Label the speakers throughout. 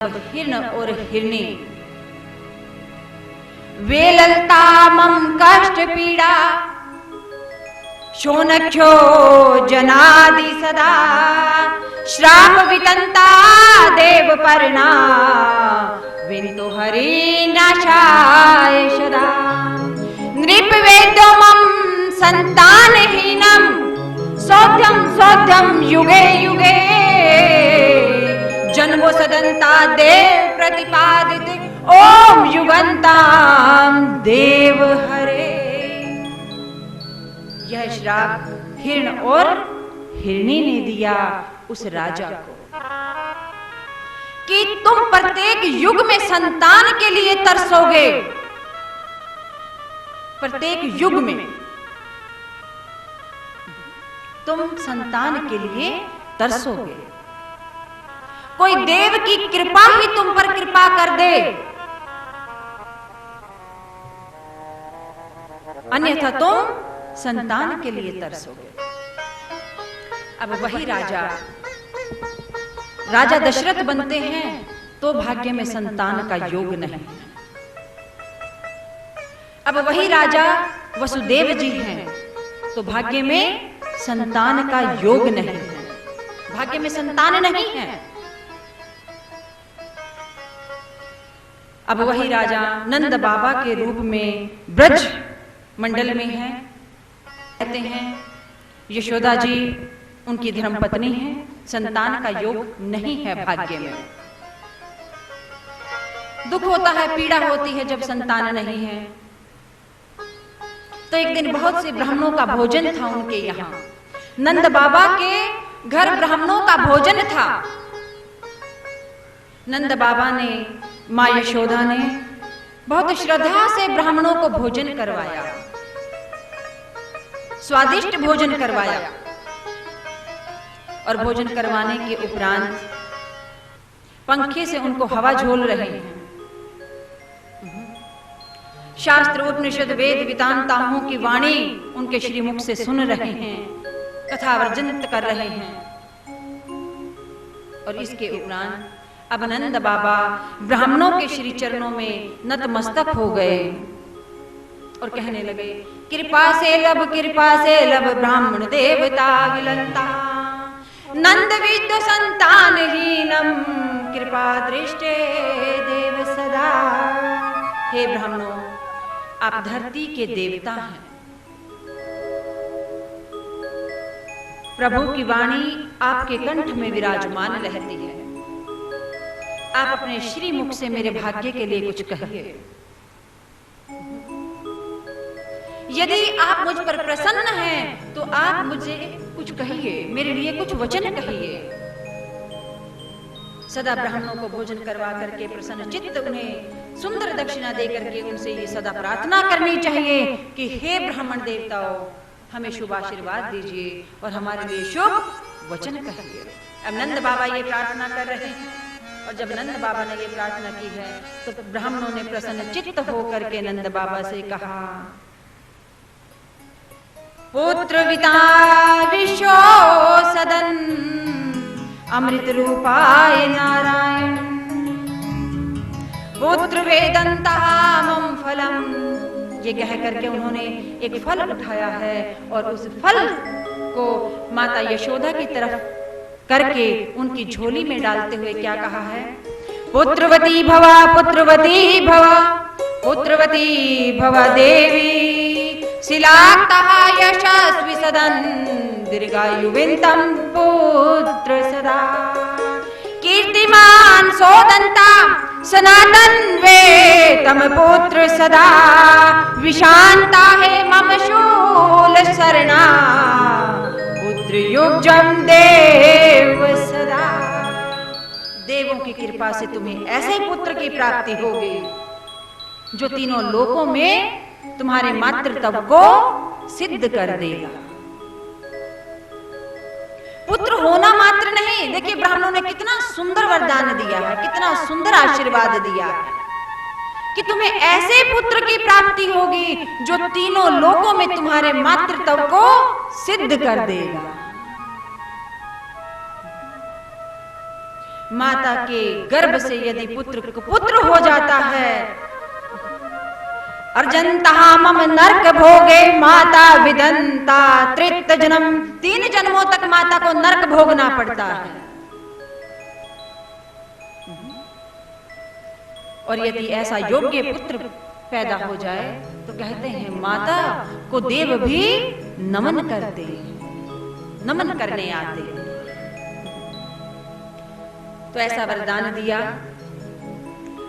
Speaker 1: हिरण और हिरणी वेललतामं कष्ट पीड़ा शोनख्यो जनादि सदा श्राप वितंता देव पर्णा विंतु हरि नाशाय सदा नृप वेदोमं संतानहीनं सौध्यं युगे युगे जन्मो सदंता देव प्रतिपादित ओम युगंताम देव हरे। यह श्राप हिरण और हिरणी ने दिया उस राजा को कि तुम प्रत्येक युग में संतान के लिए तरसोगे। प्रत्येक युग में तुम संतान के लिए तरसोगे। कोई देव की कृपा ही तुम पर कृपा कर दे, अन्यथा तुम संतान के लिए तरसोगे। अब वही राजा दशरथ बनते हैं तो भाग्य में संतान का योग नहीं। अब वही राजा वसुदेव जी हैं तो भाग्य में संतान का योग नहीं है, भाग्य में संतान नहीं है। अब वही राजा नंद बाबा के रूप में ब्रज मंडल में है, कहते हैं यशोदा जी उनकी धर्म पत्नी है, संतान का योग नहीं है भाग्य में। दुख होता है, पीड़ा होती है जब संतान नहीं है। तो एक दिन बहुत से ब्राह्मणों का भोजन था उनके यहाँ, नंद बाबा के घर ब्राह्मणों का भोजन था। नंद बाबा ने, माँ यशोदा ने बहुत श्रद्धा से ब्राह्मणों को भोजन करवाया, स्वादिष्ट भोजन करवाया। और भोजन करवाने के उपरांत पंखे से उनको हवा झोल रहे हैं। शास्त्र उपनिषद वेद वेदांताओं की वाणी उनके श्रीमुख से सुन रहे हैं, कथा वर्जन कर रहे हैं। और इसके उपरांत अब नंद बाबा ब्राह्मणों के श्री चरणों में नतमस्तक हो गए और कहने लगे, कृपा से लब ब्राह्मण देवता विलंता नंद विद्य संतानहीनम कृपा दृष्टे देव सदा। हे ब्राह्मणों, आप धरती के देवता हैं। प्रभु की वाणी आपके कंठ में विराजमान रहती है। आप अपने श्री मुख से मेरे भाग्य के लिए कुछ कहिए। यदि आप मुझ पर प्रसन्न हैं तो आप मुझे कुछ कहिए, मेरे लिए कुछ वचन कहिए। सदा ब्राह्मणों को भोजन करवा करके प्रसन्न चित्त उन्हें सुंदर दक्षिणा दे करके उनसे ये सदा प्रार्थना करनी चाहिए कि हे ब्राह्मण देवताओं, हमें शुभ आशीर्वाद दीजिए और हमारे लिए शुभ वचन कहिए। अब नंद बाबा ये प्रार्थना कर रहे हैं और जब नंद बाबा ने ये प्रार्थना की है तो ब्राह्मणों ने प्रसन्न चित्त होकर के नंद बाबा से कहा, पुत्र विता विश्व सदन अमृत रूपाय नारायण पुत्र वेदंतामं फलम। ये कह करके उन्होंने एक फल उठाया है और उस फल को माता यशोदा की तरफ करके उनकी झोली में डालते हुए क्या कहा है, पुत्रवती भवा पुत्रवती भवा पुत्रवती भवा देवी शिलाक्तः यशस्वी सदन दीर्घायुविंतं पुत्र सदा कीर्तिमान सोदंता सनातन वेतम पुत्र सदा विशांता है मम शूल शरणा पुत्र युग्जम देव सदा। देवों की कृपा से तुम्हें ऐसे पुत्र की प्राप्ति होगी जो तीनों लोकों में तुम्हारे मातृत्व को सिद्ध कर देगा। पुत्र होना मात्र नहीं, देखिए ब्राह्मणों ने कितना सुंदर वरदान दिया है, कितना सुंदर आशीर्वाद दिया है कि तुम्हें ऐसे पुत्र की प्राप्ति होगी जो तीनों लोकों में तुम्हारे मातृत्व को सिद्ध कर देगा। माता के गर्भ से यदि पुत्र कुपुत्र हो जाता है, अर्जंतहा मम नरक भोगे माता विदंता त्रित जन्म, 3 जन्मों तक माता को नरक भोगना पड़ता है। और यदि ऐसा योग्य पुत्र पैदा हो जाए तो कहते हैं माता को देव भी नमन करते हैं, नमन करने आते हैं। तो ऐसा वरदान दिया।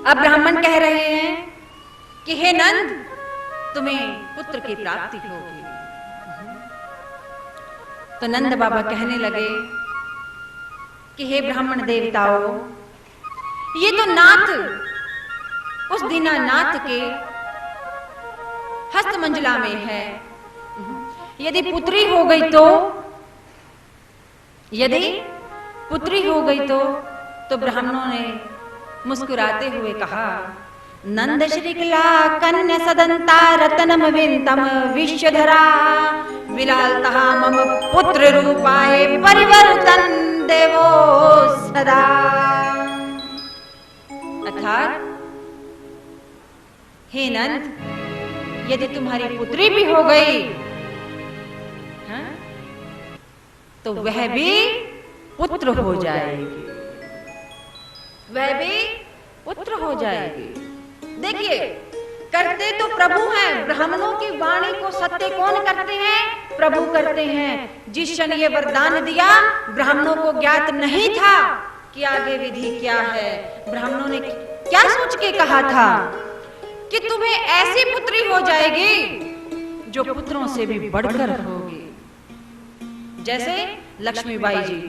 Speaker 1: अब ब्राह्मण कह रहे हैं कि हे नंद, तुम्हें पुत्र की प्राप्ति होगी। तो नंद बाबा कहने लगे कि हे ब्राह्मण देवताओं, ये तो नाथ, उस दीनानाथ के हस्त मंजला में है। यदि पुत्री हो गई तो, यदि पुत्री हो गई तो ब्राह्मणों ने मुस्कुराते हुए कहा, नंद श्रीकला कन्या सदंता रतनम विंतम विश्वधरा विलालतः मम पुत्र रूपाय परिवर्तन देवो सदा। अर्थात हे नंद, यदि तुम्हारी पुत्री भी हो गई तो वह भी पुत्र हो जाएगी, वह भी पुत्र हो जाएगी। देखिए, करते तो प्रभु हैं, ब्राह्मणों की वाणी को सत्य कौन करते हैं? प्रभु करते हैं। जिस क्षण ये वरदान दिया, ब्राह्मणों को ज्ञात नहीं था कि आगे विधि क्या है। ब्राह्मणों ने क्या सोच के कहा था कि तुम्हें ऐसी पुत्री हो जाएगी जो पुत्रों से भी बढ़कर होगी, जैसे लक्ष्मीबाई जी,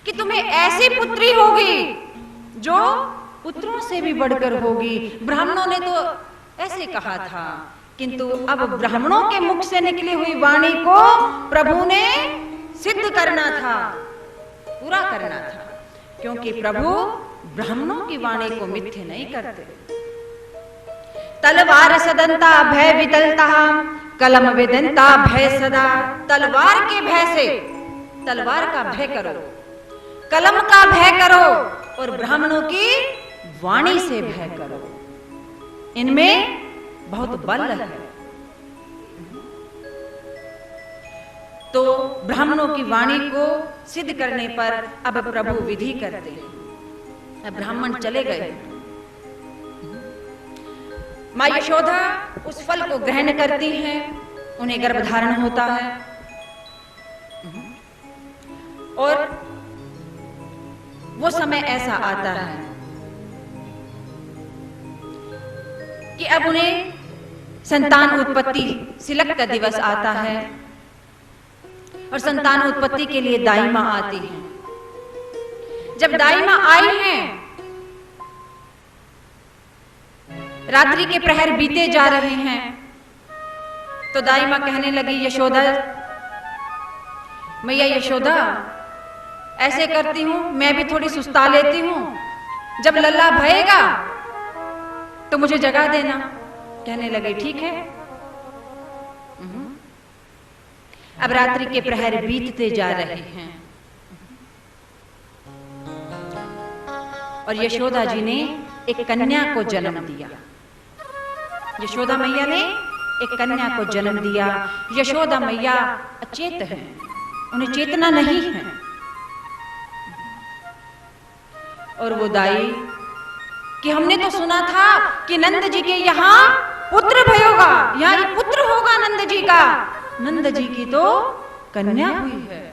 Speaker 1: कि तुम्हें ऐसी पुत्री होगी जो पुत्रों से भी बढ़कर होगी। ब्राह्मणों ने तो ऐसे कहा था, किंतु अब ब्राह्मणों के मुख से निकली हुई वाणी को प्रभु ने सिद्ध करना था, पूरा करना था, क्योंकि प्रभु ब्राह्मणों की वाणी को मिथ्य नहीं करते। तलवार सदंता भय विदलता कलम विदंता भय सदा। तलवार के भय से, तलवार का भय करो, कलम का भय करो और ब्राह्मणों की वाणी से भय करो। इनमें बहुत बल है। तो ब्राह्मणों की वाणी को सिद्ध करने पर अब प्रभु विधि करते हैं। अब ब्राह्मण चले गए। मां यशोदा उस फल को ग्रहण करती हैं, उन्हें गर्भधारण होता है और वो समय ऐसा आता है कि अब उन्हें संतान उत्पत्ति सिलक का दिवस आता है और संतान उत्पत्ति के लिए दाई मां आती है। जब दाई मां आई हैं, रात्रि के प्रहर बीते जा रहे हैं, तो दाई मां कहने लगी, यशोदा, मैया यशोदा, ऐसे करती हूं, मैं भी थोड़ी सुस्ता लेती हूं, जब लल्ला भयेगा तो मुझे जगा देना। कहने लगे ठीक है। अब रात्रि के प्रहर बीतते जा रहे हैं और यशोदा जी ने एक कन्या को जन्म दिया। यशोदा मैया ने एक कन्या को जन्म दिया। यशोदा मैया अचेत है, उन्हें चेतना नहीं है। और वो दाई कि हमने तो सुना था कि नंद जी के यहाँ पुत्र भयोगा, यहाँ पुत्र होगा नंद जी का। नंद जी की तो कन्या हुई है।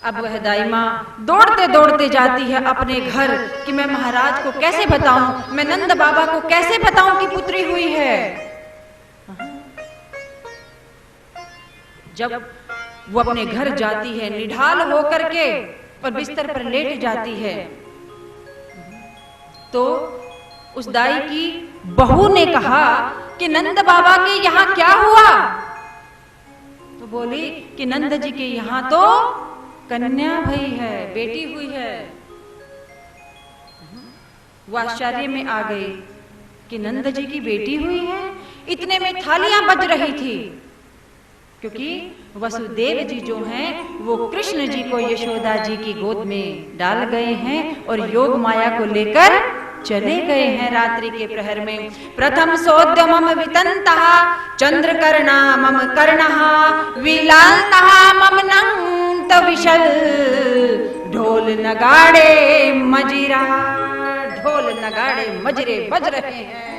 Speaker 1: अब वह दाई मां दौड़ते दौड़ते जाती है अपने घर कि मैं महाराज को कैसे बताऊं, मैं नंद बाबा को कैसे बताऊं कि पुत्री हुई है। जब वो अपने घर जाती है निढाल होकर के और बिस्तर पर लेट जाती है, तो उस दाई की बहू ने कहा कि नंद बाबा के यहाँ क्या हुआ? तो बोली कि नंद जी के यहाँ तो कन्या भई है, बेटी हुई है। वो आश्चर्य में आ गई कि नंद जी की बेटी हुई है। इतने में थालियां बज रही थी क्योंकि वसुदेव जी जो हैं वो कृष्ण जी को यशोदा जी की गोद में डाल गए हैं और योग माया को लेकर चले गए हैं रात्रि के प्रहर में। प्रथम सोद्यमम वितंतः चंद्रकर्णा मम कर्णः विलालतः मम नंत विशल ढोल नगाड़े मजिरा, ढोल नगाड़े मजरे बज रहे हैं।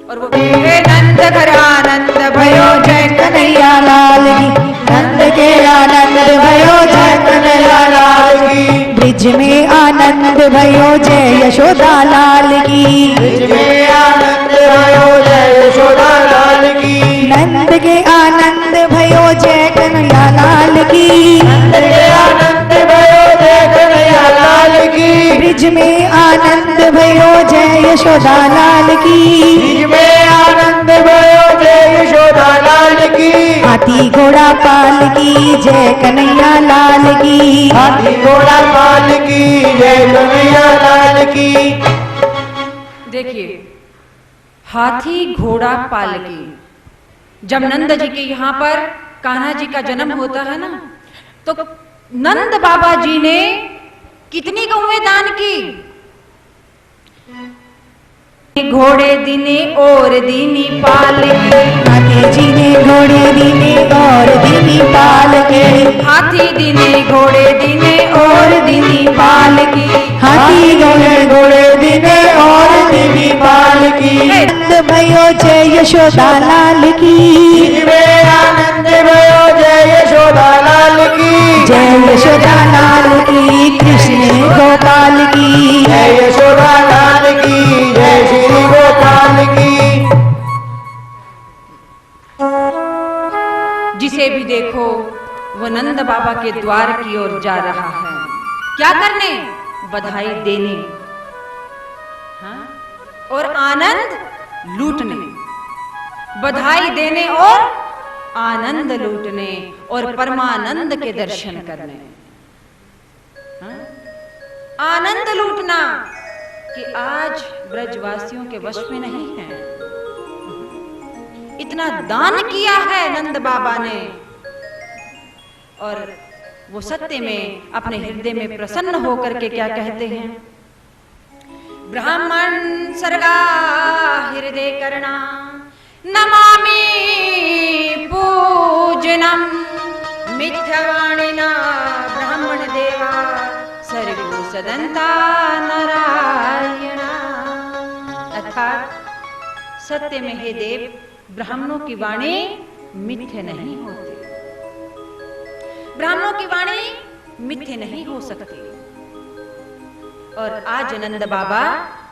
Speaker 1: और वो नंद घर आनंद भयो जय कन्हैया लाल की,
Speaker 2: नंद के आनंद भयो जय कन्हैया लाल की, ब्रिज में आनंद भयो जय यशोदा लाल की,
Speaker 3: ब्रिज में आनंद भयो जय यशोदा लाल की,
Speaker 2: नंद के आनंद भयो जय कन्हैया लाल की,
Speaker 3: नंद के आनंद भयो जय कन्हैया लाल की,
Speaker 2: ब्रिज में आनंद भयो जय यशोदा लाल की,
Speaker 3: ब्रिज में आनंद भयो जय यशोदा लाल की,
Speaker 2: हाथी घोड़ा पाल की जय कन्हैया लाल की,
Speaker 3: हाथी घोड़ा पाल की जय कन्हैया लाल की।
Speaker 1: देखिए, हाथी घोड़ा पालकी, जब नंद जी के यहाँ पर कान्हा जी का जन्म होता है ना, तो नंद बाबा जी ने कितनी गौएं दान की? घोड़े दिने और दीनी पाल के,
Speaker 2: हाथी जी ने घोड़े दीने और दीनी पाल के,
Speaker 1: हाथी दिने घोड़े दिने और दीनी पाल की,
Speaker 2: हाथी घोड़े
Speaker 3: घोड़े दिने और दीनी पाल की,
Speaker 2: नंद भयो जय यशोदा लाल की,
Speaker 3: ब्रिज में आनंद भयो जय यशोदा लाल की,
Speaker 2: जय यशोदा लाल की, कृष्ण गोपाल की,
Speaker 3: जय यशोदा लाल की, जय श्री गोपाल की।
Speaker 1: जिसे भी देखो वो नंद बाबा के द्वार की ओर जा रहा है। क्या करने? बधाई देने, हाँ? और आनंद लूटने, बधाई देने और आनंद लूटने और परमानंद के दर्शन करने, हाँ? आनंद लूटना कि आज ब्रजवासियों के वश में नहीं है। इतना दान किया है नंद बाबा ने, और वो सत्य में अपने हृदय में प्रसन्न होकर के क्या कहते हैं? ब्राह्मण सर्गा हृदय करना नमामि पूजनम मिथ्यावाणिना ब्राह्मण देवा सर्गो सदंता नारायणा। अर्थात सत्य में हे देव, ब्राह्मणों की वाणी मिथ्य नहीं होती, ब्राह्मणों की वाणी मिथ्य नहीं हो सकती। और आज नंद बाबा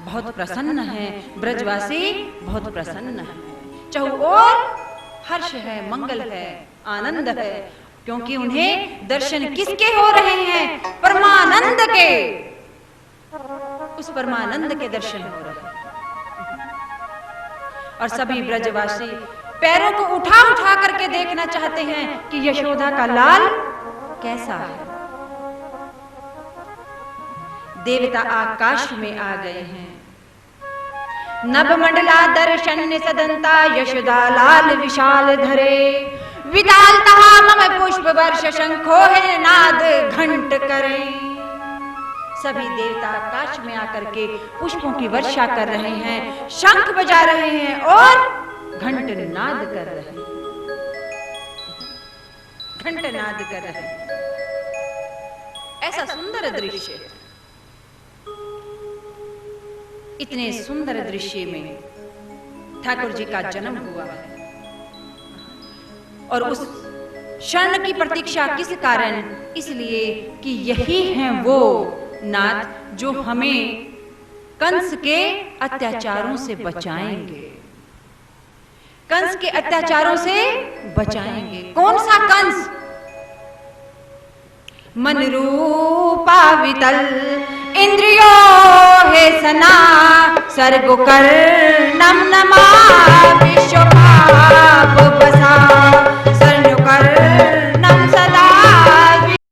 Speaker 1: बहुत प्रसन्न हैं, ब्रजवासी बहुत प्रसन्न हैं, चहुओर हर्ष है, मंगल है, आनंद है, क्योंकि उन्हें दर्शन किसके हो रहे हैं? परमानंद के। उस परमानंद के दर्शन हो रहे हैं। और सभी ब्रजवासी पैरों को उठा उठा करके देखना चाहते हैं कि यशोदा का लाल कैसा है। देवता आकाश में आ गए हैं। नभ मंडला दर्शन सदंता यशोदा लाल विशाल धरे, विदालता मम पुष्प वर्ष शंखो है नाद घंट करें। सभी देवता आकाश में आकर के पुष्पों की वर्षा कर रहे हैं, शंख बजा रहे हैं और घंट नाद कर रहे हैं, घंट नाद कर रहे हैं। ऐसा सुंदर दृश्य है। इतने सुंदर दृश्य में ठाकुर जी का जन्म हुआ है। और उस क्षण की प्रतीक्षा किस कारण? इसलिए कि यही हैं वो नाथ जो हमें कंस के अत्याचारों से बचाएंगे, कंस के अत्याचारों से बचाएंगे। कौन सा कंस? मन रूपा वितल इंद्रियो हे सना, सर्गो कर नम नमा विश्व पाप बस